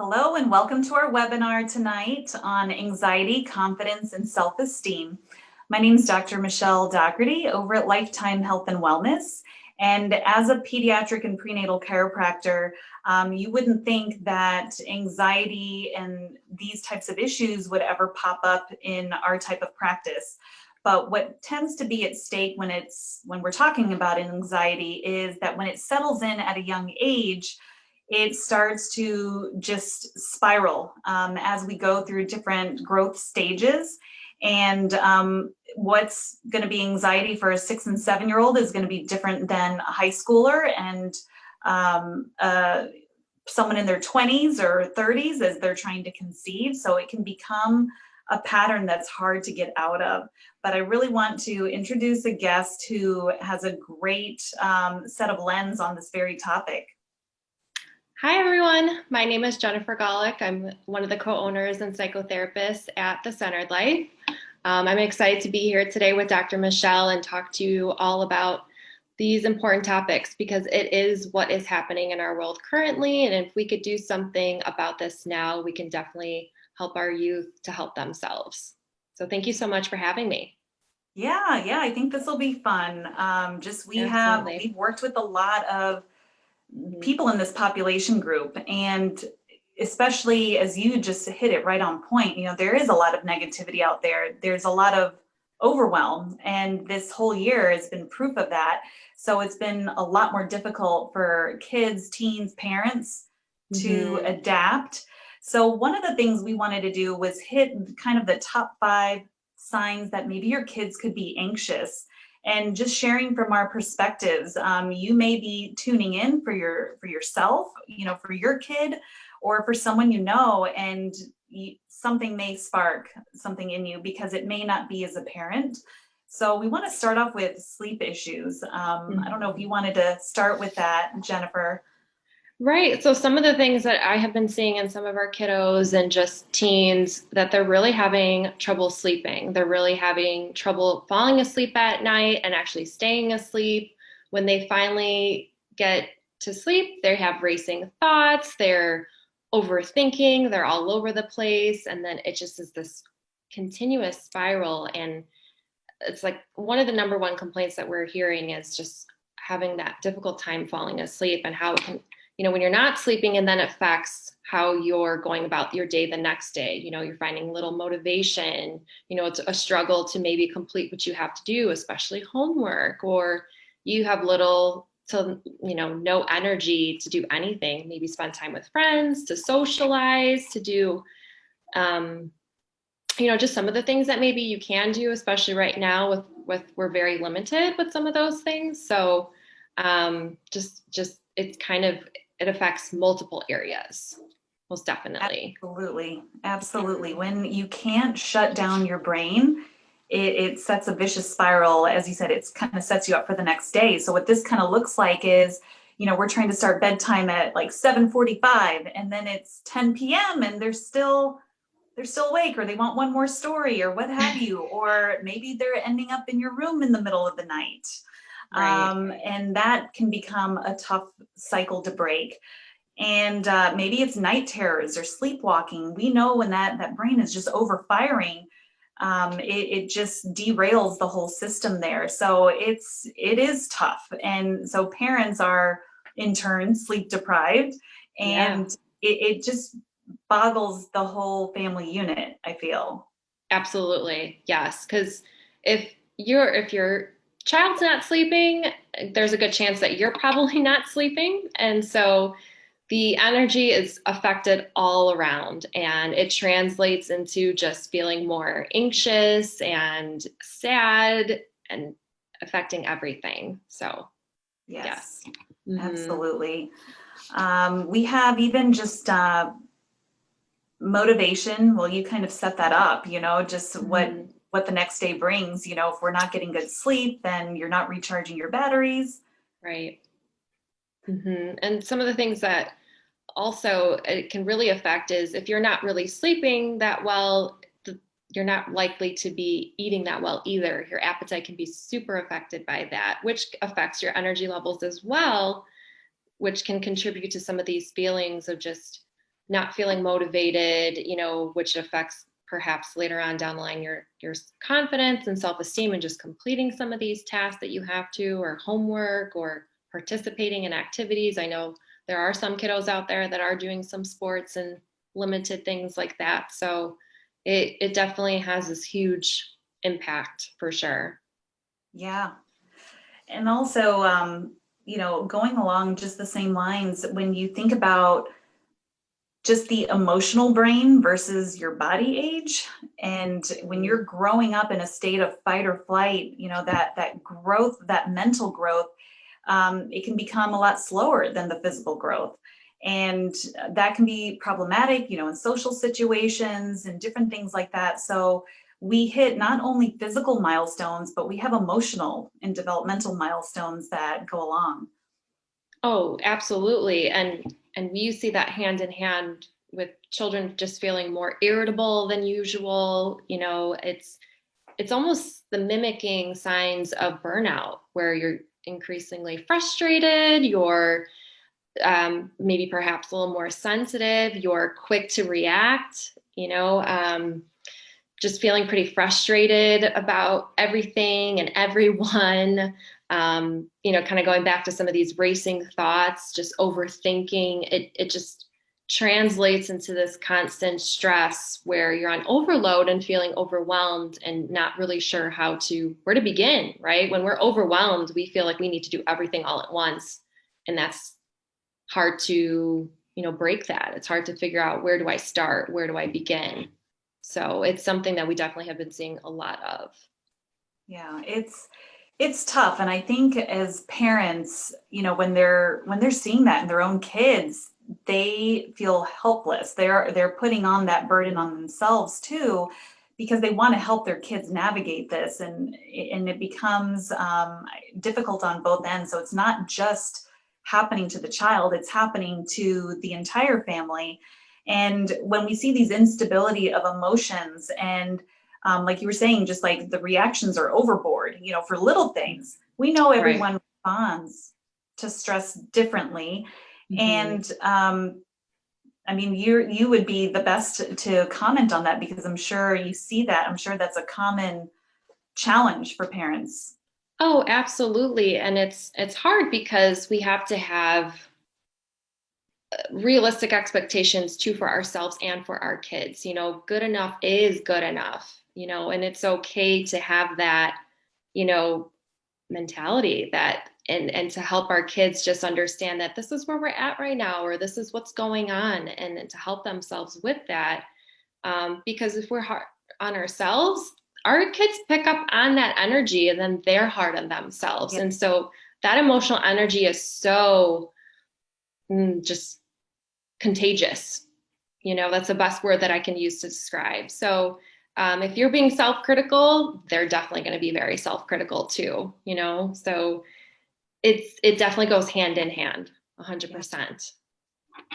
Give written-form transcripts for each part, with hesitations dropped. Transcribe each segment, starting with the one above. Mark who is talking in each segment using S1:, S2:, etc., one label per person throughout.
S1: Hello and welcome to our webinar tonight on anxiety, confidence, and self-esteem. My name is Dr. Michelle Dougherty over at Lifetime Health and Wellness. And as a pediatric and prenatal chiropractor, you wouldn't think that anxiety and these types of issues would ever pop up in our type of practice. But what tends to be at stake when we're talking about anxiety is that when it settles in at a young age, it starts to just spiral as we go through different growth stages. And what's going to be anxiety for a 6 and 7-year-old is going to be different than a high schooler and someone in their 20s or 30s as they're trying to conceive. So it can become a pattern that's hard to get out of. But I really want to introduce a guest who has a great set of lens on this very topic.
S2: Hi everyone, my name is Jennifer Gawlik. I'm one of the co-owners and psychotherapists at The Centered Life. I'm excited to be here today with Dr. Michelle and talk to you all about these important topics because it is what is happening in our world currently, and if we could do something about this now, we can definitely help our youth to help themselves. So thank you so much for having me.
S1: Yeah, I think this will be fun. We've worked with a lot of people in this population group, and especially as you just hit it right on point, there is a lot of negativity out there. There's a lot of overwhelm, and this whole year has been proof of that. So it's been a lot more difficult for kids, teens, parents to adapt. So one of the things we wanted to do was hit kind of the top 5 signs that maybe your kids could be anxious. And just sharing from our perspectives, you may be tuning in for yourself, for your kid, or for someone and something may spark something in you because it may not be as a parent. So we want to start off with sleep issues. I don't know if you wanted to start with that, Jennifer.
S2: Right. So some of the things that I have been seeing in some of our kiddos and just teens that they're really having trouble sleeping. They're really having trouble falling asleep at night and actually staying asleep. When they finally get to sleep, they have racing thoughts, they're overthinking, they're all over the place. And then it just is this continuous spiral. And it's like one of the number one complaints that we're hearing is just having that difficult time falling asleep and how it can, when you're not sleeping and then it affects how you're going about your day the next day, you're finding little motivation, it's a struggle to maybe complete what you have to do, especially homework, or you have little to, no energy to do anything, maybe spend time with friends, to socialize, to do, just some of the things that maybe you can do, especially right now with we're very limited with some of those things. So it affects multiple areas, most definitely.
S1: Absolutely. When you can't shut down your brain, it sets a vicious spiral. As you said, it kind of sets you up for the next day. So what this kind of looks like is, we're trying to start bedtime at like 7:45 and then it's 10 p.m. and they're still awake, or they want one more story or what have you, or maybe they're ending up in your room in the middle of the night. Right. And that can become a tough cycle to break. And maybe it's night terrors or sleepwalking. We know when that brain is just overfiring, it just derails the whole system there. So it is tough. And so parents are in turn sleep deprived, and it just boggles the whole family unit, I feel.
S2: Absolutely. Yes. Because if your child's not sleeping, there's a good chance that you're probably not sleeping. And so the energy is affected all around, and it translates into just feeling more anxious and sad and affecting everything. So, yes.
S1: Absolutely. We have even just motivation. Well, you kind of set that up, just what the next day brings. If we're not getting good sleep, then you're not recharging your batteries.
S2: Right. And some of the things that also it can really affect is if you're not really sleeping that well, you're not likely to be eating that well either. Your appetite can be super affected by that, which affects your energy levels as well, which can contribute to some of these feelings of just not feeling motivated, which affects perhaps later on down the line your confidence and self-esteem and just completing some of these tasks that you have to, or homework, or participating in activities. I know there are some kiddos out there that are doing some sports and limited things like that. So it definitely has this huge impact for sure.
S1: Yeah. And also, going along just the same lines, when you think about just the emotional brain versus your body age, and when you're growing up in a state of fight or flight, that growth, that mental growth, it can become a lot slower than the physical growth. And that can be problematic, in social situations and different things like that. So we hit not only physical milestones, but we have emotional and developmental milestones that go along.
S2: Oh, absolutely. And you see that hand in hand with children just feeling more irritable than usual. It's almost the mimicking signs of burnout, where you're increasingly frustrated, you're maybe perhaps a little more sensitive, you're quick to react, just feeling pretty frustrated about everything and everyone. Kind of going back to some of these racing thoughts, just overthinking, it just translates into this constant stress where you're on overload and feeling overwhelmed and not really sure where to begin, right? When we're overwhelmed, we feel like we need to do everything all at once. And that's hard to, break that. It's hard to figure out, where do I start? Where do I begin? So it's something that we definitely have been seeing a lot of.
S1: Yeah, it's tough. And I think as parents, when they're seeing that in their own kids, they feel helpless. They're putting on that burden on themselves too, because they want to help their kids navigate this, and it becomes difficult on both ends. So it's not just happening to the child, it's happening to the entire family. And when we see these instability of emotions, and like you were saying, just like the reactions are overboard, for little things, we know everyone responds to stress differently. And I mean, you would be the best to comment on that, because I'm sure you see that. I'm sure that's a common challenge for parents.
S2: Oh, absolutely. And it's hard because we have to have realistic expectations too, for ourselves and for our kids. Good enough is good enough, and it's okay to have that, mentality, that and to help our kids just understand that this is where we're at right now, or this is what's going on, and to help themselves with that. Because if we're hard on ourselves, our kids pick up on that energy, and then they're hard on themselves.
S1: Yeah.
S2: And so that emotional energy is so just contagious. That's the best word that I can use to describe. So if you're being self-critical, they're definitely going to be very self-critical too, so it definitely goes hand in hand, 100%.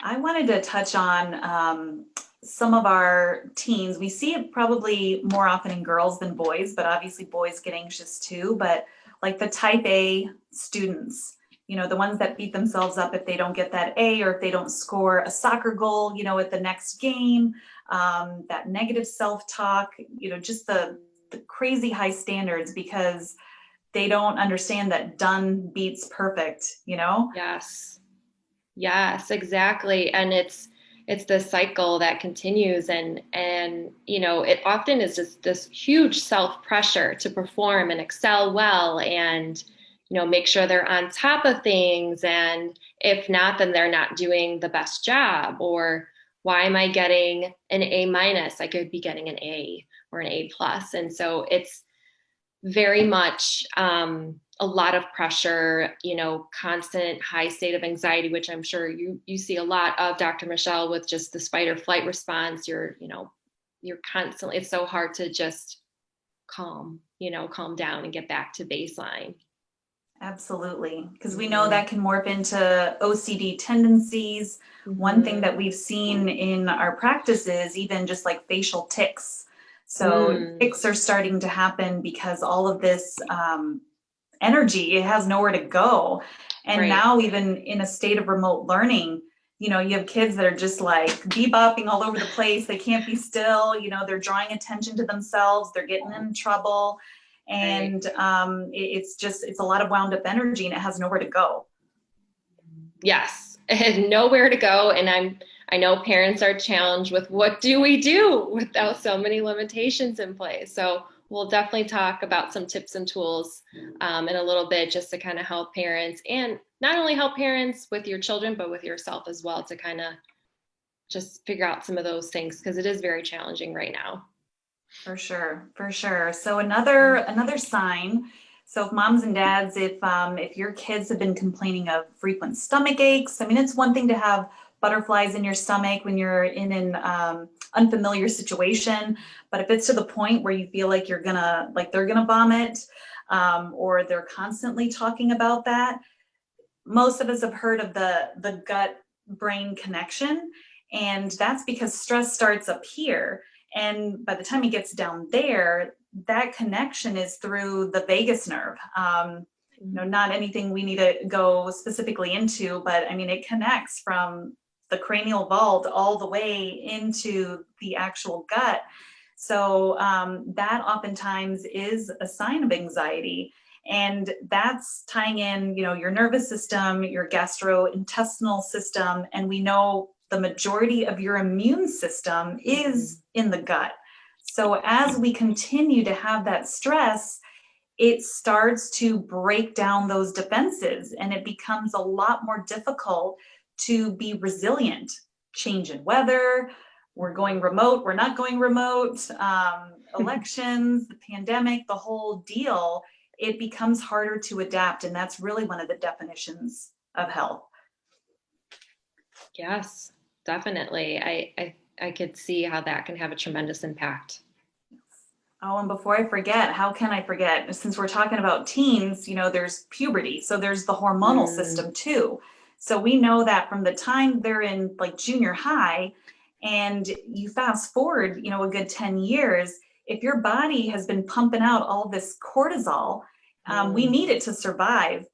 S1: I wanted to touch on some of our teens. We see it probably more often in girls than boys, but obviously boys get anxious too. But like the type A students, the ones that beat themselves up if they don't get that A, or if they don't score a soccer goal, at the next game, that negative self-talk, just the crazy high standards, because they don't understand that done beats perfect,
S2: Yes, exactly. And it's the cycle that continues, and it often is just this huge self pressure to perform and excel well, and make sure they're on top of things, and if not, then they're not doing the best job. Or why am I getting an A minus? I could be getting an A or an A plus. And so it's very much a lot of pressure, constant high state of anxiety, which I'm sure you see a lot of, Dr. Michelle, with just this fight or flight response. You're constantly, it's so hard to just calm down and get back to baseline.
S1: Absolutely, because we know that can morph into OCD tendencies. One thing that we've seen in our practice is even just like facial tics. So tics are starting to happen because all of this energy, it has nowhere to go. And now, even in a state of remote learning, you know, you have kids that are just like bebopping all over the place. They can't be still, you know, they're drawing attention to themselves. They're getting in trouble. And it's a lot of wound up energy and it has nowhere to go.
S2: Yes, it has nowhere to go. And I know parents are challenged with what do we do without so many limitations in place. So we'll definitely talk about some tips and tools in a little bit, just to kind of help parents, and not only help parents with your children, but with yourself as well, to kind of just figure out some of those things, because it is very challenging right now.
S1: For sure, for sure. So another sign. So if moms and dads, if your kids have been complaining of frequent stomach aches, I mean, it's one thing to have butterflies in your stomach when you're in an unfamiliar situation, but if it's to the point where you feel like they're gonna vomit, or they're constantly talking about that, most of us have heard of the gut brain connection, and that's because stress starts up here, and by the time it gets down there, that connection is through the vagus nerve. You know, not anything we need to go specifically into, but I mean, it connects from the cranial vault all the way into the actual gut. So that oftentimes is a sign of anxiety. And that's tying in, you know, your nervous system, your gastrointestinal system, and we know the majority of your immune system is in the gut. So as we continue to have that stress, it starts to break down those defenses and it becomes a lot more difficult to be resilient. Change in weather, we're going remote, we're not going remote, elections, the pandemic, the whole deal, it becomes harder to adapt. And that's really one of the definitions of health.
S2: Yes, definitely. I could see how that can have a tremendous impact.
S1: Oh, and before I forget, how can I forget? Since we're talking about teens, you know, there's puberty. So there's the hormonal system too. So we know that from the time they're in like junior high and you fast forward, you know, a good 10 years, if your body has been pumping out all this cortisol, we need it to survive,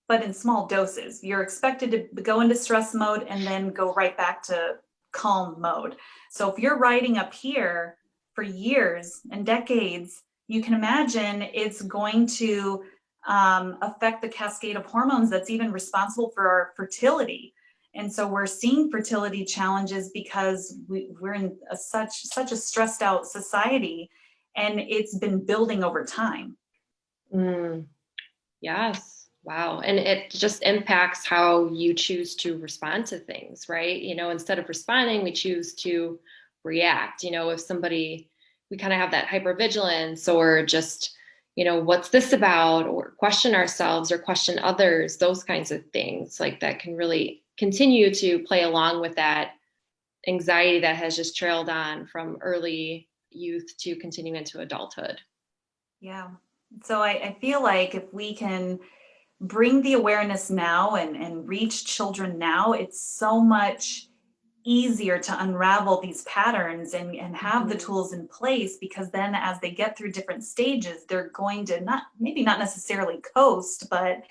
S1: but in small doses. You're expected to go into stress mode and then go right back to calm mode. So if you're riding up here for years and decades, you can imagine it's going to affect the cascade of hormones that's even responsible for our fertility. And so we're seeing fertility challenges because we're in such a stressed out society, and it's been building over time.
S2: Yes. Wow. And it just impacts how you choose to respond to things, right? You know, instead of responding, we choose to react. You know, if somebody, we kind of have that hypervigilance, or just, you know, what's this about, or question ourselves or question others, those kinds of things like that can really continue to play along with that anxiety that has just trailed on from early youth to continuing into adulthood.
S1: Yeah. So I feel like if we can bring the awareness now and reach children now, it's so much easier to unravel these patterns and have the tools in place, because then as they get through different stages, they're going to maybe not necessarily coast, but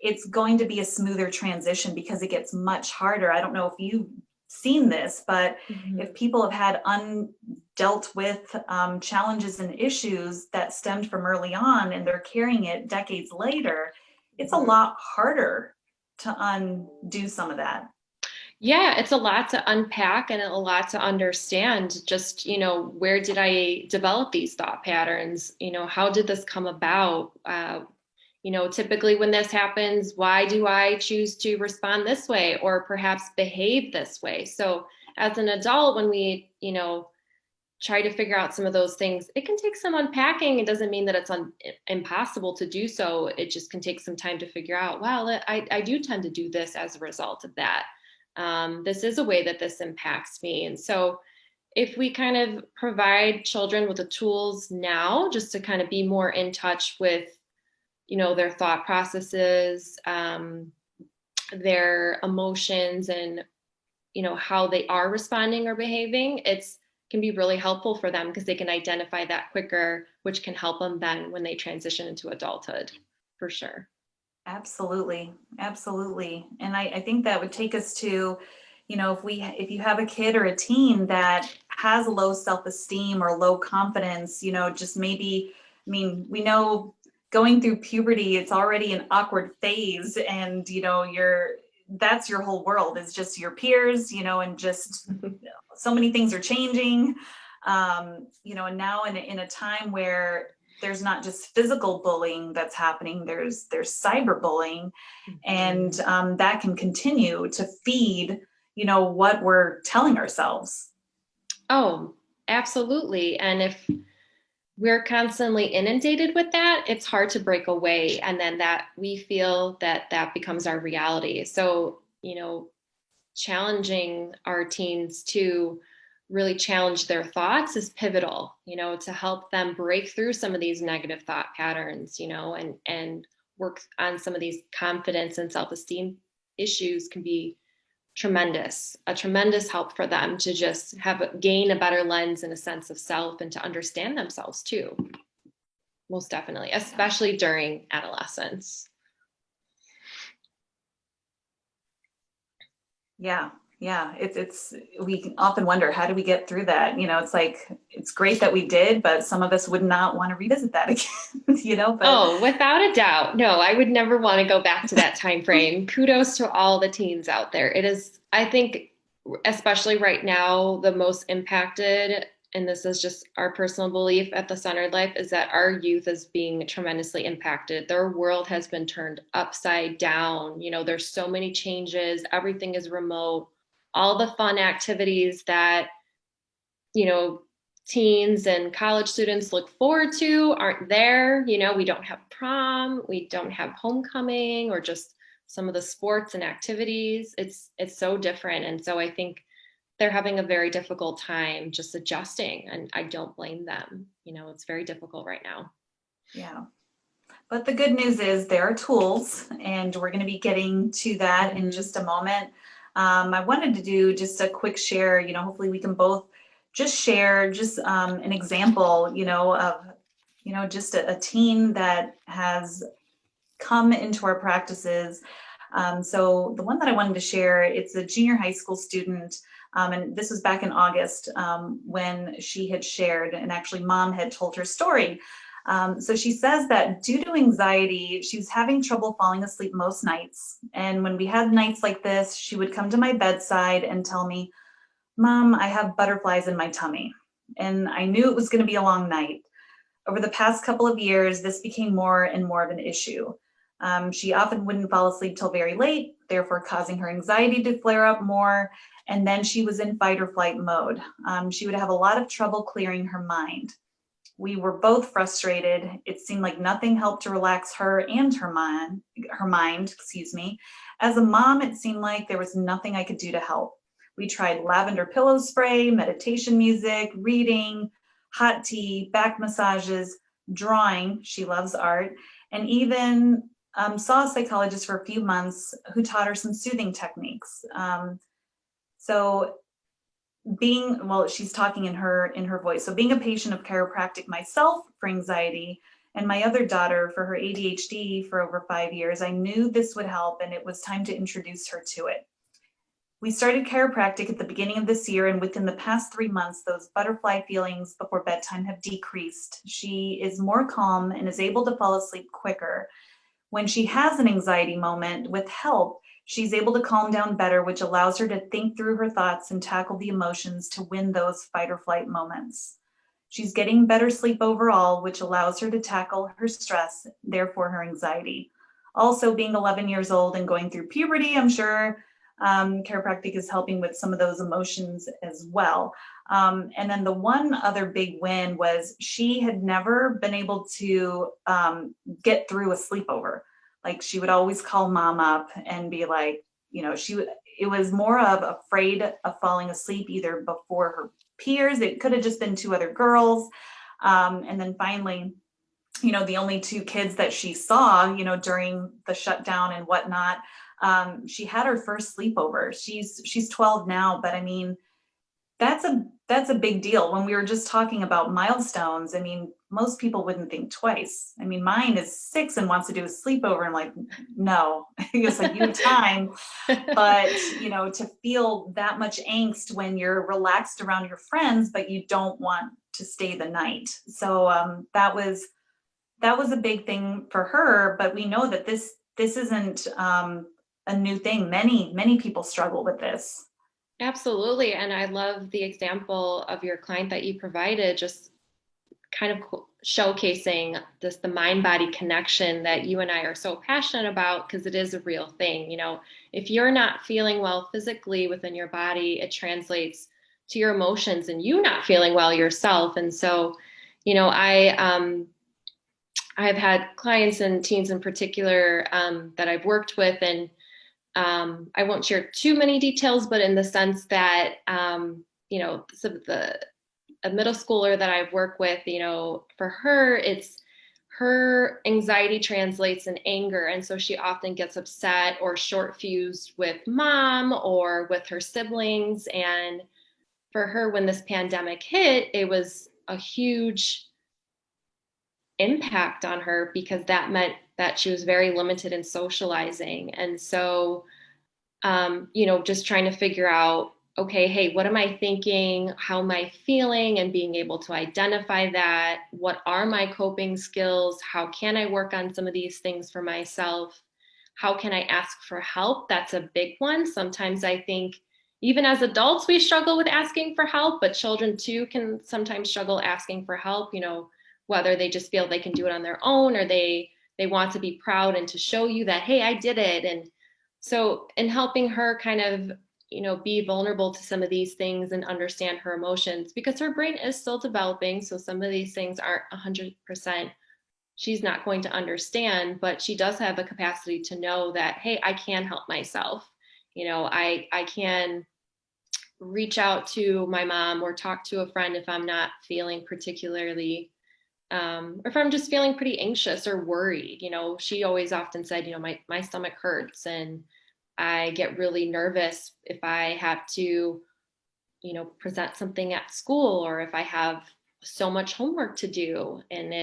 S1: it's going to be a smoother transition because it gets much harder. I don't know if you've seen this, but if people have had undealt with challenges and issues that stemmed from early on and they're carrying it decades later, it's a lot harder to undo some of that.
S2: Yeah, it's a lot to unpack and a lot to understand. Just, you know, where did I develop these thought patterns? You know, how did this come about? You know, typically when this happens, why do I choose to respond this way or perhaps behave this way? So as an adult, when we, you know, try to figure out some of those things, it can take some unpacking. It doesn't mean that it's impossible to do so. It just can take some time to figure out, well, I do tend to do this as a result of that. This is a way that this impacts me. And so if we kind of provide children with the tools now, just to kind of be more in touch with, you know, their thought processes, their emotions, and, you know, how they are responding or behaving, it's can be really helpful for them because they can identify that quicker, which can help them then when they transition into adulthood, for sure.
S1: Absolutely. Absolutely. And I think that would take us to, if you have a kid or a teen that has low self-esteem or low confidence, just maybe, we know going through puberty, it's already an awkward phase, and that's your whole world, is just your peers, and just so many things are changing. And now in a time where there's not just physical bullying that's happening, there's cyberbullying, and that can continue to feed, what we're telling ourselves.
S2: Oh, absolutely. And if we're constantly inundated with that, it's hard to break away. And then that we feel that becomes our reality. So, challenging our teens to really challenge their thoughts is pivotal, to help them break through some of these negative thought patterns, and work on some of these confidence and self-esteem issues can be a tremendous help for them to just gain a better lens and a sense of self, and to understand themselves too. Most definitely, especially during adolescence.
S1: Yeah. We often wonder, how do we get through that? It's like, it's great that we did, but some of us would not want to revisit that again, but.
S2: Oh, without a doubt. No, I would never want to go back to that time frame. Kudos to all the teens out there. It is, I think, especially right now, the most impacted, and this is just our personal belief at the Centered Life, is that our youth is being tremendously impacted. Their world has been turned upside down. There's so many changes. Everything is remote. All the fun activities that, teens and college students look forward to aren't there. We don't have prom, we don't have homecoming, or just some of the sports and activities. It's so different. And so I think they're having a very difficult time just adjusting, and I don't blame them. It's very difficult right now.
S1: Yeah. But the good news is there are tools, and we're going to be getting to that in just a moment. I wanted to do just a quick share, hopefully we can both just share just an example, of, just a teen that has come into our practices. So the one that I wanted to share, it's a junior high school student. And this was back in August when she had shared, and actually mom had told her story. So she says that due to anxiety, she was having trouble falling asleep most nights. And when we had nights like this, she would come to my bedside and tell me, "Mom, I have butterflies in my tummy." And I knew it was going to be a long night. Over the past couple of years, this became more and more of an issue. She often wouldn't fall asleep till very late, therefore causing her anxiety to flare up more. And then she was in fight or flight mode. She would have a lot of trouble clearing her mind. We were both frustrated. It seemed like nothing helped to relax her and her mind. As a mom, it seemed like there was nothing I could do to help. We tried lavender pillow spray, meditation music, reading, hot tea, back massages, drawing. She loves art, and even saw a psychologist for a few months who taught her some soothing techniques. So she's talking in her voice. So being a patient of chiropractic myself for anxiety, and my other daughter for her ADHD for over 5 years, I knew this would help, and it was time to introduce her to it. We started chiropractic at the beginning of this year, and within the past 3 months, those butterfly feelings before bedtime have decreased. She is more calm and is able to fall asleep quicker. When she has an anxiety moment, with help, she's able to calm down better, which allows her to think through her thoughts and tackle the emotions to win those fight or flight moments. She's getting better sleep overall, which allows her to tackle her stress, therefore her anxiety. Also, being 11 years old and going through puberty, I'm sure chiropractic is helping with some of those emotions as well. And then the one other big win was she had never been able to get through a sleepover. Like, she would always call mom up and be like, it was more of afraid of falling asleep either before her peers. It could have just been 2 other girls. And then finally, the only 2 kids that she saw, during the shutdown and whatnot, she had her first sleepover. She's 12 now, but I mean, that's a big deal. When we were just talking about milestones, I mean, most people wouldn't think twice. I mean, mine is 6 and wants to do a sleepover. I'm like, no, it's like, you have time. But, to feel that much angst when you're relaxed around your friends, but you don't want to stay the night. So that was a big thing for her. But we know that this isn't a new thing. Many people struggle with this.
S2: Absolutely. And I love the example of your client that you provided, just kind of showcasing the mind body connection that you and I are so passionate about, because it is a real thing. If you're not feeling well physically within your body, it translates to your emotions and you not feeling well yourself. And so, I've had clients and teens in particular that I've worked with, and I won't share too many details, but in the sense that, a middle schooler that I've worked with, for her, it's her anxiety translates in anger. And so she often gets upset or short fused with mom or with her siblings. And for her, when this pandemic hit, it was a huge impact on her, because that meant that she was very limited in socializing. And so, just trying to figure out, okay, hey, what am I thinking? How am I feeling? And being able to identify that. What are my coping skills? How can I work on some of these things for myself? How can I ask for help? That's a big one. Sometimes I think even as adults, we struggle with asking for help, but children too can sometimes struggle asking for help, whether they just feel they can do it on their own, or they want to be proud and to show you that, hey, I did it. And so in helping her kind of, be vulnerable to some of these things and understand her emotions, because her brain is still developing. So some of these things aren't 100%, she's not going to understand, but she does have the capacity to know that, hey, I can help myself. I can reach out to my mom or talk to a friend if I'm not feeling particularly or if I'm just feeling pretty anxious or worried. She always often said, my stomach hurts and I get really nervous if I have to, present something at school, or if I have so much homework to do and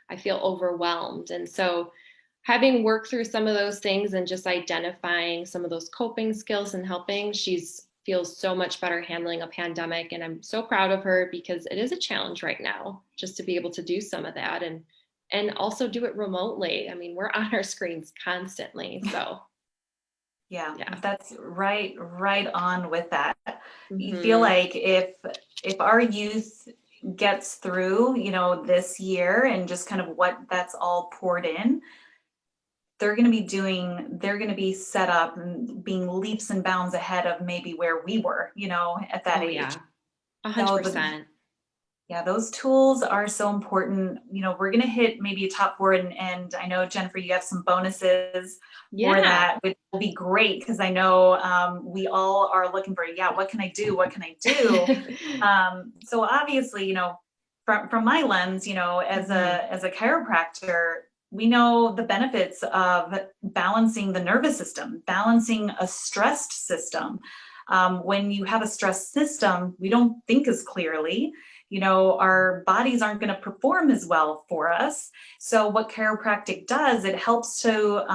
S2: I feel overwhelmed. And so having worked through some of those things and just identifying some of those coping skills and helping, feels so much better handling a pandemic. And I'm so proud of her, because it is a challenge right now just to be able to do some of that and also do it remotely. I mean, we're on our screens constantly. So
S1: yeah, that's right on with that.
S2: mm-hmm.
S1: You feel like if our youth gets through, this year and just kind of what that's all poured in, they're going to be set up and being leaps and bounds ahead of maybe where we were, at that age.
S2: Yeah, 100%.
S1: Yeah, those tools are so important. We're going to hit maybe a top 4, and I know, Jennifer, you have some bonuses for that, which will be great, because I know we all are looking for, what can I do? What can I do? So obviously, from my lens, as a chiropractor, we know the benefits of balancing the nervous system, balancing a stressed system. When you have a stressed system, we don't think as clearly. Our bodies aren't going to perform as well for us. So what chiropractic does, it helps to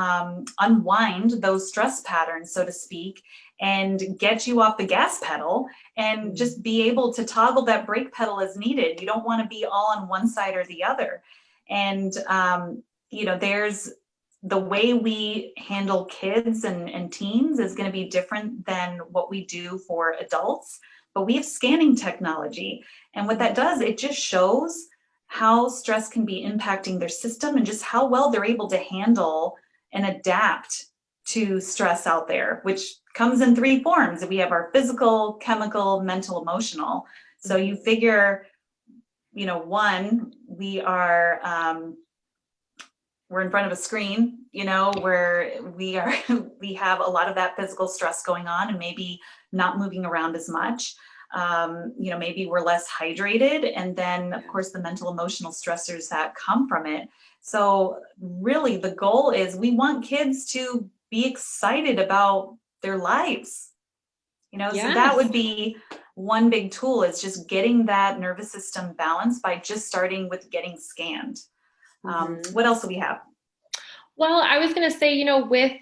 S1: unwind those stress patterns, so to speak, and get you off the gas pedal and just be able to toggle that brake pedal as needed. You don't want to be all on one side or the other. And, there's the way we handle kids and teens is going to be different than what we do for adults. But we have scanning technology. And what that does, it just shows how stress can be impacting their system and just how well they're able to handle and adapt to stress out there, which comes in 3 forms. We have our physical, chemical, mental, emotional. So you figure, one, we're in front of a screen, where we have a lot of that physical stress going on and maybe not moving around as much. Maybe we're less hydrated. And then, of course, the mental, emotional stressors that come from it. So really, the goal is we want kids to be excited about their lives. So that would be one big tool is just getting that nervous system balanced by just starting with getting scanned. What else do we have?
S2: Well, I was going to say, with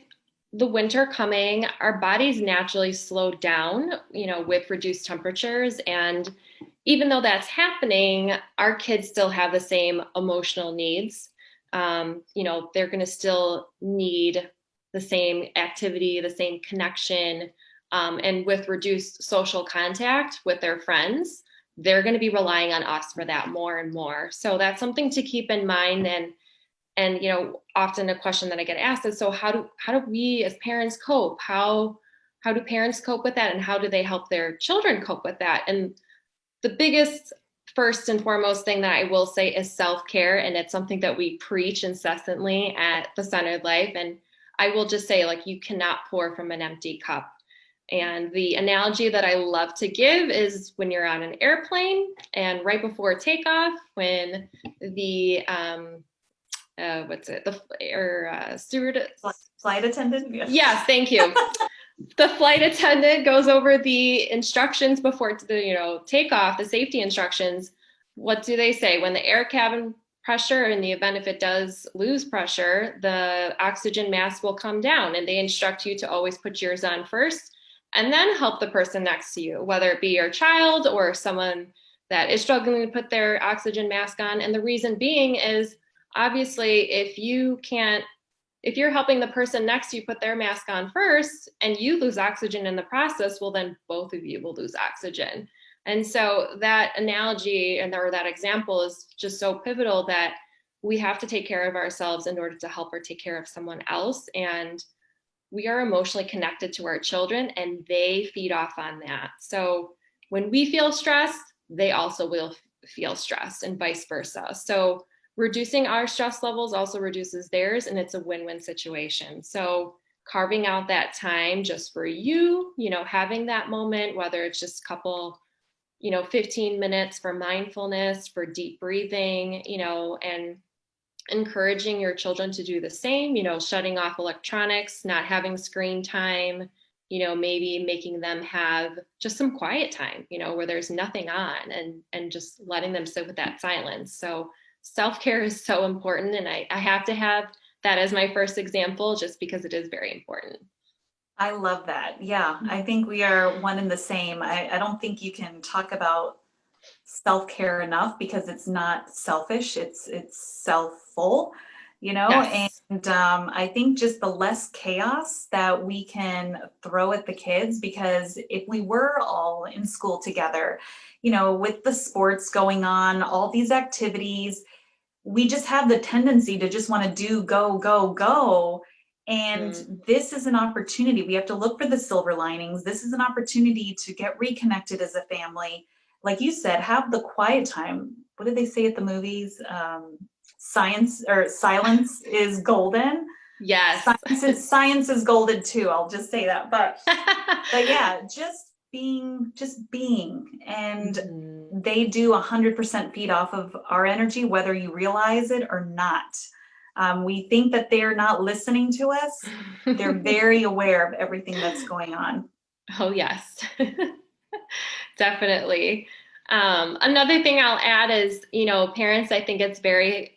S2: the winter coming, our bodies naturally slow down, with reduced temperatures. And even though that's happening, our kids still have the same emotional needs. They're going to still need the same activity, the same connection. And with reduced social contact with their friends, they're going to be relying on us for that more and more. So that's something to keep in mind. And often a question that I get asked is, so how do we as parents cope? How do parents cope with that, and how do they help their children cope with that? And the biggest, first and foremost thing that I will say is self-care, and it's something that we preach incessantly at The Centered Life. And I will just say, like, you cannot pour from an empty cup. And the analogy that I love to give is when you're on an airplane and right before takeoff, when the
S1: flight attendant?
S2: Yes, thank you. The flight attendant goes over the instructions before the takeoff, the safety instructions. What do they say? When the air cabin pressure, in the event if it does lose pressure, the oxygen mask will come down, and they instruct you to always put yours on first and then help the person next to you, whether it be your child or someone that is struggling to put their oxygen mask on. And the reason being is, obviously, if you're helping the person next to you put their mask on first and you lose oxygen in the process, well, then both of you will lose oxygen. And so that analogy or that example is just so pivotal, that we have to take care of ourselves in order to help or take care of someone else. And we are emotionally connected to our children, and they feed off on that. So when we feel stressed, they also will feel stressed, and vice versa. So reducing our stress levels also reduces theirs, and it's a win-win situation. So carving out that time just for you, having that moment, whether it's just a couple, 15 minutes for mindfulness, for deep breathing, and encouraging your children to do the same, shutting off electronics, not having screen time, maybe making them have just some quiet time, where there's nothing on, and just letting them sit with that silence. So self-care is so important, and I have to have that as my first example, just because it is very important.
S1: I love that. Yeah, I think we are one and the same. I don't think you can talk about self-care enough, because it's not selfish, it's self-full,
S2: Yes.
S1: And I think just the less chaos that we can throw at the kids, because if we were all in school together, with the sports going on, all these activities, we just have the tendency to just want to do go, go, go. And this is an opportunity. We have to look for the silver linings. This is an opportunity to get reconnected as a family. Like you said, have the quiet time. What did they say at the movies? Silence is golden.
S2: Yes.
S1: Science is golden too. I'll just say that. But yeah, just being. And they do 100% feed off of our energy, whether you realize it or not. We think that they're not listening to us. They're very aware of everything that's going on.
S2: Oh, yes. Definitely. Another thing I'll add is, parents, I think it's very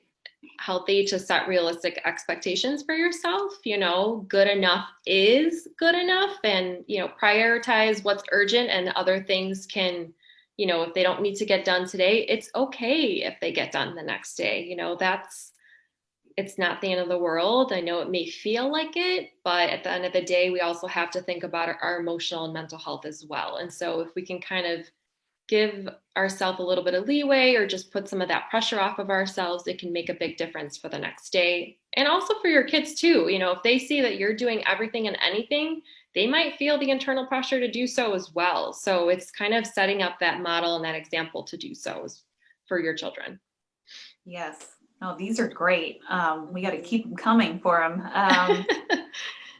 S2: healthy to set realistic expectations for yourself. Good enough is good enough, and, prioritize what's urgent, and other things can, if they don't need to get done today, it's okay if they get done the next day. It's not the end of the world. I know it may feel like it, but at the end of the day, we also have to think about our emotional and mental health as well. And so if we can kind of give ourselves a little bit of leeway, or just put some of that pressure off of ourselves, it can make a big difference for the next day. And also for your kids too. If they see that you're doing everything and anything, they might feel the internal pressure to do so as well. So it's kind of setting up that model and that example to do so for your children.
S1: Yes. Oh, these are great. We got to keep them coming for them.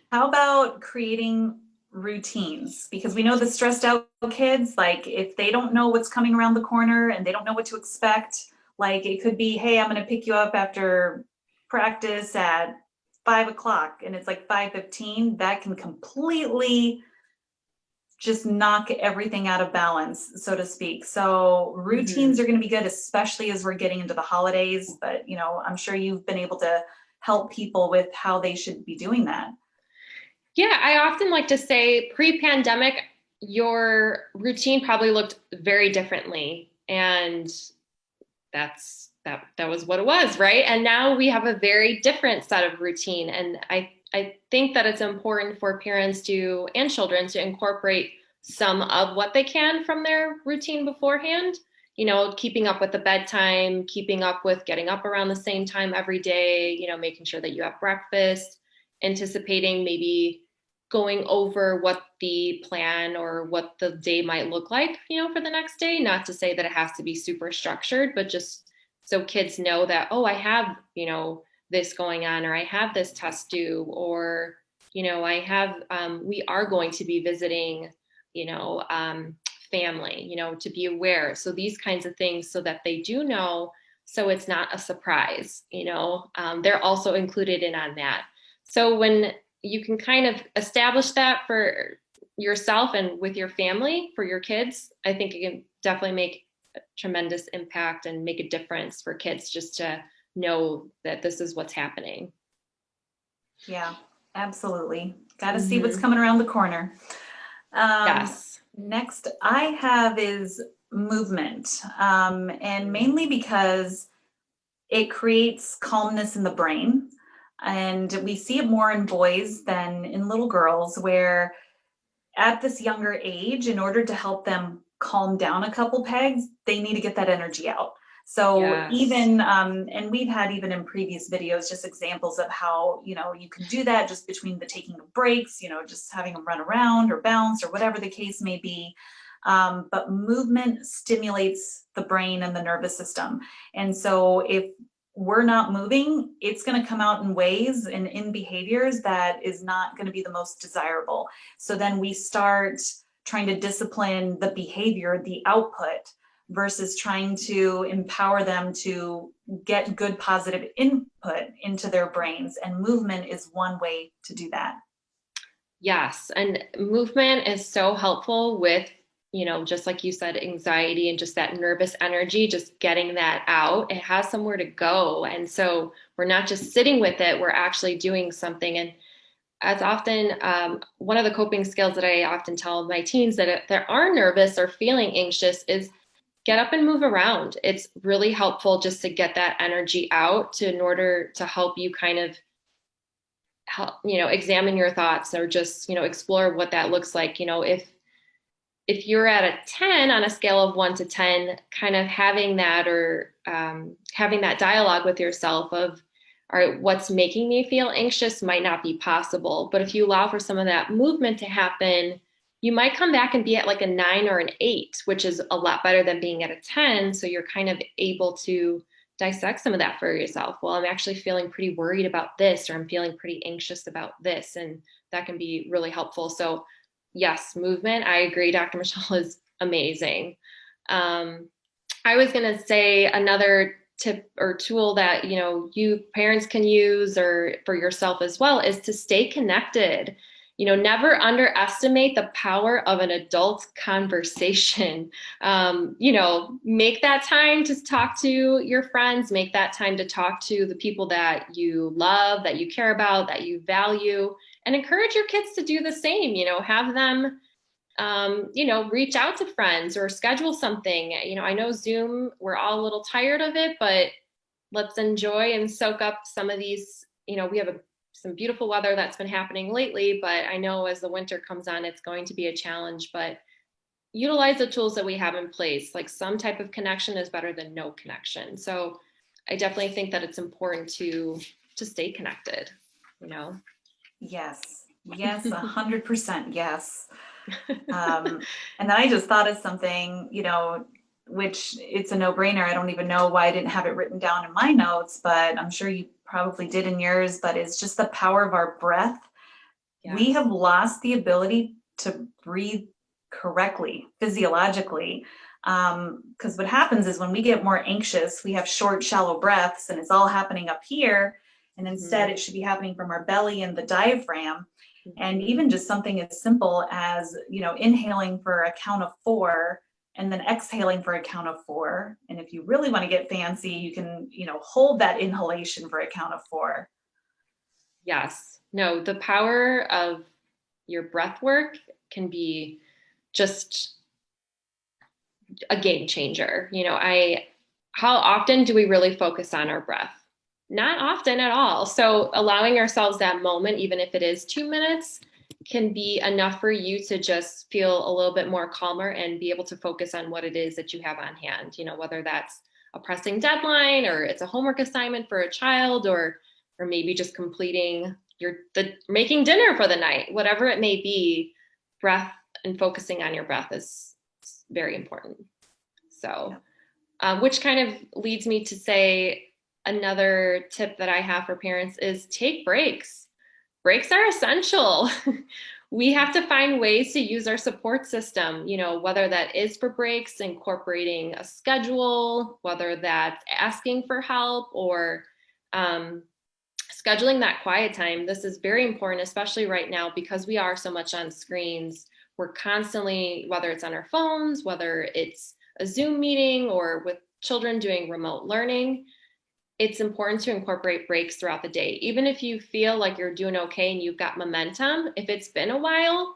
S1: How about creating routines? Because we know the stressed out kids, like if they don't know what's coming around the corner and they don't know what to expect, like it could be, hey, I'm going to pick you up after practice at 5 o'clock, and it's like 5:15. That can completely just knock everything out of balance, so to speak. So routines are going to be good, especially as we're getting into the holidays. But, you know, I'm sure you've been able to help people with how they should be doing that.
S2: Yeah, I often like to say pre-pandemic, your routine probably looked very differently. And that was what it was, right? And now we have a very different set of routine. And I think that it's important for parents to and children to incorporate some of what they can from their routine beforehand. You know, keeping up with the bedtime, keeping up with getting up around the same time every day, you know, making sure that you have breakfast, anticipating maybe going over what the plan or what the day might look like, you know, for the next day. Not to say that it has to be super structured, but just so kids know that, oh, I have, you know, this going on, or I have this test due, or, you know, I have, we are going to be visiting, you know, family, you know, to be aware. So these kinds of things so that they do know, so it's not a surprise, you know, they're also included in on that. So when you can kind of establish that for yourself and with your family, for your kids, I think it can definitely make a tremendous impact and make a difference for kids just to know that this is what's happening.
S1: Yeah, absolutely. Got to see what's coming around the corner.
S2: Yes.
S1: Next I have is movement, and mainly because it creates calmness in the brain. And we see it more in boys than in little girls, where at this younger age, in order to help them calm down a couple pegs, they need to get that energy out. So
S2: yes.
S1: Even, and we've had even in previous videos, just examples of how, you know, you can do that just between the taking of breaks, you know, just having them run around or bounce or whatever the case may be. But movement stimulates the brain and the nervous system. And so if we're not moving, it's going to come out in ways and in behaviors that is not going to be the most desirable. So then we start trying to discipline the behavior, the output, versus trying to empower them to get good positive input into their brains. And movement is one way to do that.
S2: Yes. And movement is so helpful with, you know, just like you said, anxiety and just that nervous energy, just getting that out. It has somewhere to go. And so we're not just sitting with it, we're actually doing something. And as often, one of the coping skills that I often tell my teens that if they are nervous or feeling anxious is get up and move around. It's really helpful just to get that energy out in order to help you kind of help, you know, examine your thoughts or just, you know, explore what that looks like. You know, if you're at a 10 on a scale of 1 to 10, kind of having that or having that dialogue with yourself of, all right, what's making me feel anxious might not be possible. But if you allow for some of that movement to happen, you might come back and be at like a 9 or an 8, which is a lot better than being at a 10. So you're kind of able to dissect some of that for yourself. Well, I'm actually feeling pretty worried about this, or I'm feeling pretty anxious about this. And that can be really helpful. So yes, movement. I agree. Dr. Michelle is amazing. I was going to say another tip or tool that, you know, you parents can use or for yourself as well is to stay connected. You know, never underestimate the power of an adult conversation. You know, make that time to talk to your friends, make that time to talk to the people that you love, that you care about, that you value, and encourage your kids to do the same. You know, have them, you know, reach out to friends or schedule something. You know, I know Zoom, we're all a little tired of it, but let's enjoy and soak up some of these. You know, we have some beautiful weather that's been happening lately, but I know as the winter comes on, it's going to be a challenge, but utilize the tools that we have in place. Like some type of connection is better than no connection. So I definitely think that it's important to stay connected, you know?
S1: Yes, 100%. Yes. And then I just thought of something, you know, which it's a no-brainer. I don't even know why I didn't have it written down in my notes, but I'm sure you probably did in yours, but it's just the power of our breath. Yes. We have lost the ability to breathe correctly, physiologically. Because what happens is when we get more anxious, we have short, shallow breaths, and it's all happening up here. And instead it should be happening from our belly and the diaphragm. And even just something as simple as, inhaling for a count of 4 and then exhaling for a count of 4. And if you really want to get fancy, you can, hold that inhalation for a count of 4.
S2: Yes. No, the power of your breath work can be just a game changer. How often do we really focus on our breath? Not often at all. So allowing ourselves that moment, even if it is 2 minutes, can be enough for you to just feel a little bit more calmer and be able to focus on what it is that you have on hand, whether that's a pressing deadline or it's a homework assignment for a child, or maybe just completing making dinner for the night, whatever it may be. Breath and focusing on your breath is very important. So, which kind of leads me to say another tip that I have for parents is take breaks. Breaks are essential. We have to find ways to use our support system, whether that is for breaks, incorporating a schedule, whether that's asking for help, or scheduling that quiet time. This is very important, especially right now, because we are so much on screens. We're constantly, whether it's on our phones, whether it's a Zoom meeting, or with children doing remote learning, it's important to incorporate breaks throughout the day. Even if you feel like you're doing okay and you've got momentum, if it's been a while,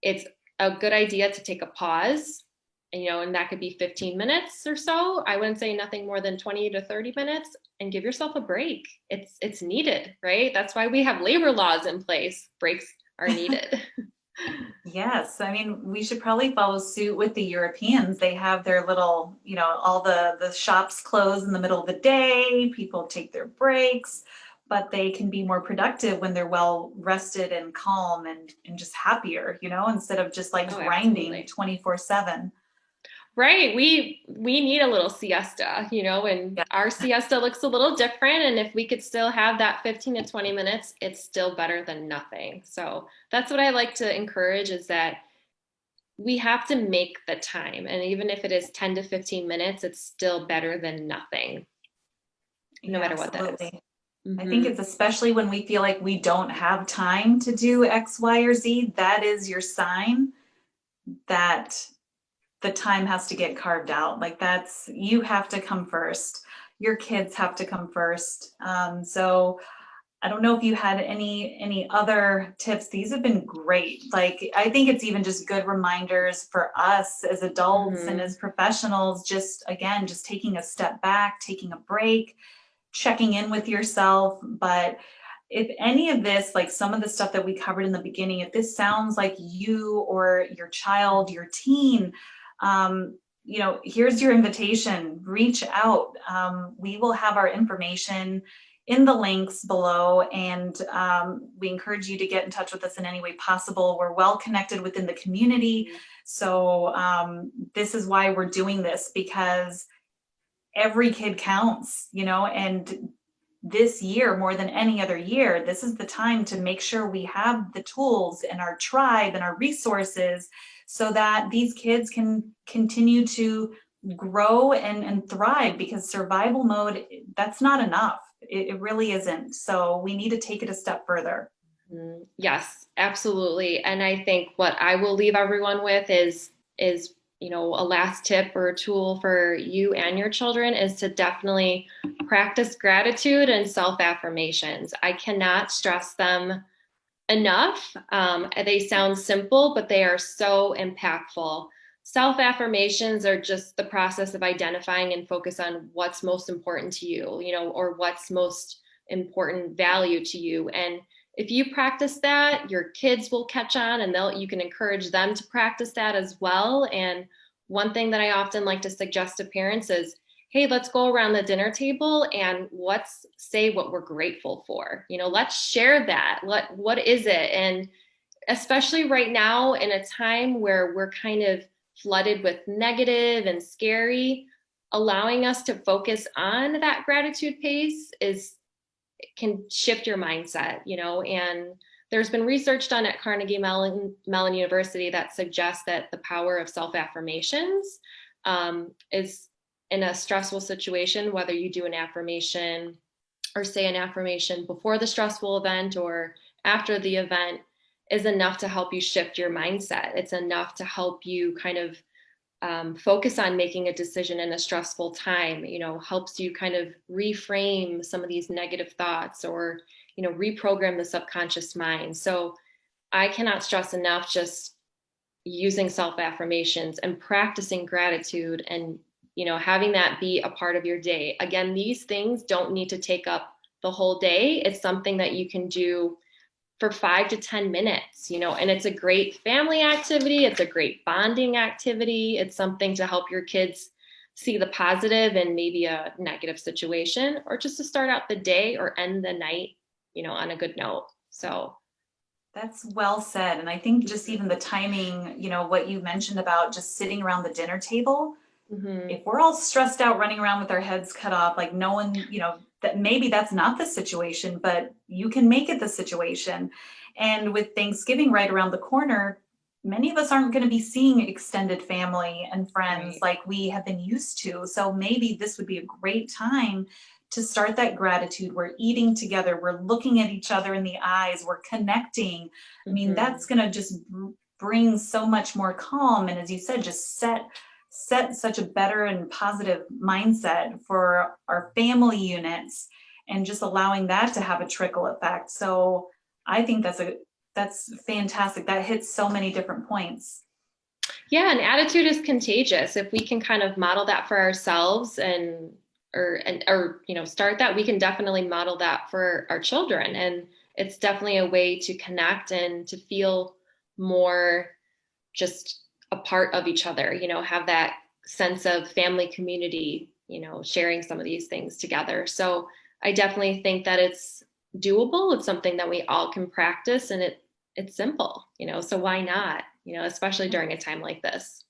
S2: it's a good idea to take a pause, and that could be 15 minutes or so. I wouldn't say nothing more than 20 to 30 minutes, and give yourself a break. It's needed, right? That's why we have labor laws in place. Breaks are needed.
S1: Yes, I mean, we should probably follow suit with the Europeans. They have their little, all the shops close in the middle of the day, people take their breaks, but they can be more productive when they're well rested and calm and just happier, instead of just like grinding 24/7.
S2: Right. We need a little siesta, and our siesta looks a little different. And if we could still have that 15 to 20 minutes, it's still better than nothing. So that's what I like to encourage, is that we have to make the time. And even if it is 10 to 15 minutes, it's still better than nothing, no matter what that is.
S1: I think it's especially when we feel like we don't have time to do X, Y, or Z, that is your sign that the time has to get carved out. Like you have to come first. Your kids have to come first. So I don't know if you had any other tips. These have been great. Like, I think it's even just good reminders for us as adults and as professionals, just taking a step back, taking a break, checking in with yourself. But if any of this, like some of the stuff that we covered in the beginning, if this sounds like you or your child, your teen, here's your invitation. Reach out. We will have our information in the links below, and we encourage you to get in touch with us in any way possible. We're well connected within the community. So this is why we're doing this, because every kid counts, and this year, more than any other year, this is the time to make sure we have the tools and our tribe and our resources so that these kids can continue to grow and thrive, because survival mode, that's not enough. It really isn't. So we need to take it a step further.
S2: Yes, absolutely. And I think what I will leave everyone with is a last tip or tool for you and your children is to definitely practice gratitude and self-affirmations. I cannot stress them enough. They sound simple, but they are so impactful. Self-affirmations are just the process of identifying and focus on what's most important to you, or what's most important value to you. And if you practice that, your kids will catch on, and you can encourage them to practice that as well. And one thing that I often like to suggest to parents is, hey, let's go around the dinner table and let's say what we're grateful for. Let's share that. What is it? And especially right now, in a time where we're kind of flooded with negative and scary, allowing us to focus on that gratitude pace can shift your mindset, and there's been research done at Carnegie Mellon University that suggests that the power of self-affirmations is, in a stressful situation, whether you do an affirmation or say an affirmation before the stressful event or after the event, is enough to help you shift your mindset. It's enough to help you kind of focus on making a decision in a stressful time, helps you kind of reframe some of these negative thoughts, or, reprogram the subconscious mind. So I cannot stress enough just using self-affirmations and practicing gratitude, and, having that be a part of your day. Again, these things don't need to take up the whole day. It's something that you can do for 5 to 10 minutes, and it's a great family activity. It's a great bonding activity. It's something to help your kids see the positive in maybe a negative situation, or just to start out the day or end the night, on a good note. So
S1: that's well said. And I think just even the timing, what you mentioned about just sitting around the dinner table, if we're all stressed out running around with our heads cut off, like no one, that maybe that's not the situation, but you can make it the situation. And with Thanksgiving right around the corner, many of us aren't going to be seeing extended family and friends like we have been used to. So maybe this would be a great time to start that gratitude. We're eating together, we're looking at each other in the eyes, we're connecting. I mean, that's going to just bring so much more calm. And as you said, just set such a better and positive mindset for our family units, and just allowing that to have a trickle effect. So I think that's fantastic. That hits so many different points.
S2: Yeah, and attitude is contagious. If we can kind of model that for ourselves, or start that, we can definitely model that for our children. And it's definitely a way to connect and to feel more just a part of each other, have that sense of family community, sharing some of these things together. So I definitely think that it's doable. It's something that we all can practice, and it's simple, so why not, especially during a time like this.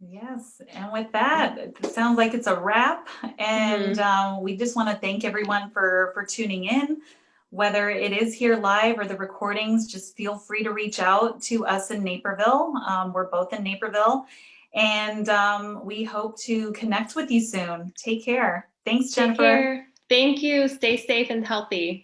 S1: Yes, and with that, it sounds like it's a wrap. And we just want to thank everyone for tuning in. Whether it is here live or the recordings, just feel free to reach out to us in Naperville. We're both in Naperville, and we hope to connect with you soon. Take care. Thanks, Jennifer.
S2: Take care. Thank you. Stay safe and healthy.